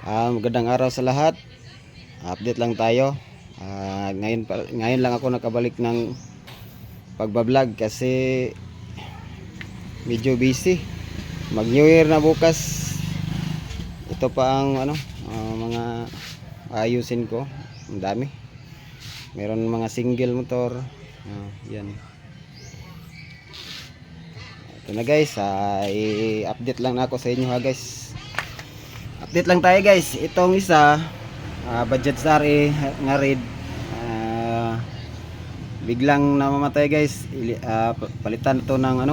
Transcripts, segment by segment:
Magandang araw sa lahat. Update lang tayo. Ngayon lang ako nakabalik ng pagbablog kasi medyo busy. Mag New Year na bukas. Ito pa ang mga ayusin ko. Ang dami. Meron mga single motor. Yan. Ito na guys. I-update lang na ako sa inyo ha guys. Update lang tayo guys. Itong isa budget sari nga red, biglang namamatay guys. Palitan to ng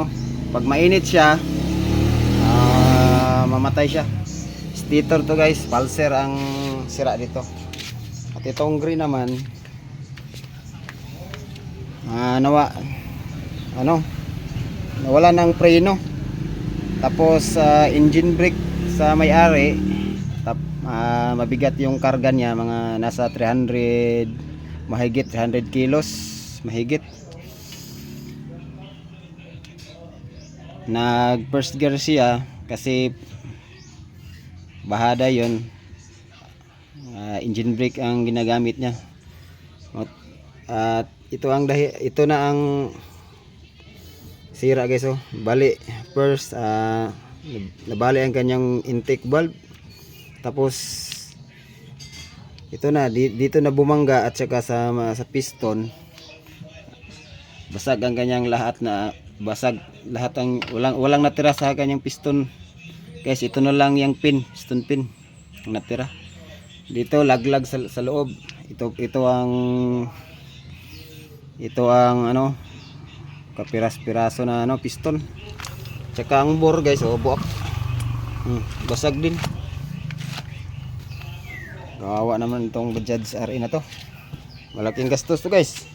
pag mainit siya, mamatay siya. Stator to guys, pulser ang sira dito. At itong green naman, nawala ng preno. Tapos engine brake sa may-ari, mabigat yung karga niya, mga nasa 300 mahigit, 300 kilos mahigit. Nag first gear siya kasi bahada yon. Engine brake ang ginagamit niya. At ito na ang sira guys. Bali first nabali ang kanyang intake valve. Tapos ito na dito na bumangga, at saka sa piston basag ang kanyang lahat, basag lahat ang walang natira sa kanyang piston guys. Ito na lang yung piston pin ang natira dito, laglag sa loob. Ito ang kapiras-piraso na piston, tsaka ang bore guys, buak. Basag din. Kawawa naman itong Bajaj RE na to. Malaking gastos to guys.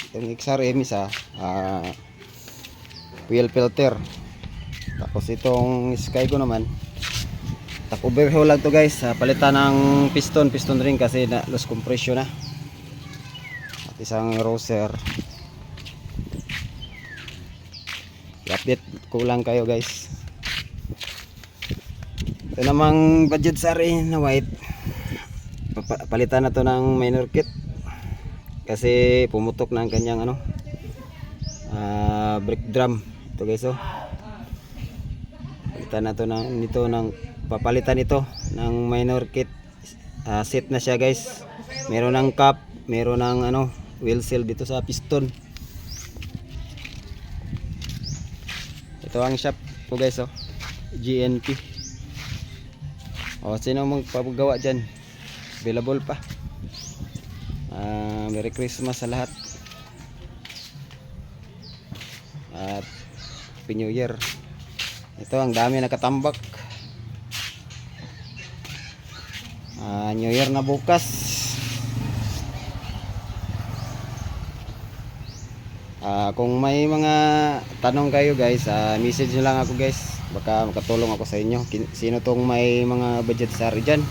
Itong XRM isa, fuel filter. Tapos itong Skygo naman, top overhaul lang to guys. Palitan ng piston ring kasi na loss compression na. At isang roser. I-update ko lang kayo guys. Ito namang budget sari na white, palitan na to ng minor kit kasi pumutok na ang kanyang brake drum. Ito guys, palitan na to papalitan ito ng minor kit. Set na siya guys. Meron ng cap, meron ng wheel seal dito sa piston. Ito ang shop ko guys, GNP. Sino magpapagawa dyan, available pa. Merry Christmas sa lahat at Happy New Year. Ito, ang dami nakatambak. New Year na bukas. Kung may mga tanong kayo guys, message nyo lang ako guys, baka makatulong ako sa inyo. Sino tong may mga budget sari dyan.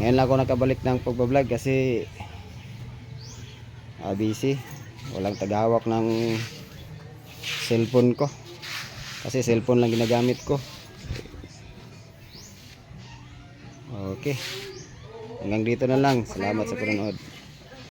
Ngayon lang ako nakabalik ng pagbablog kasi busy. Walang tagahawak ng cellphone ko kasi cellphone lang ginagamit ko. Okay, hanggang dito na lang. Salamat sa panonood.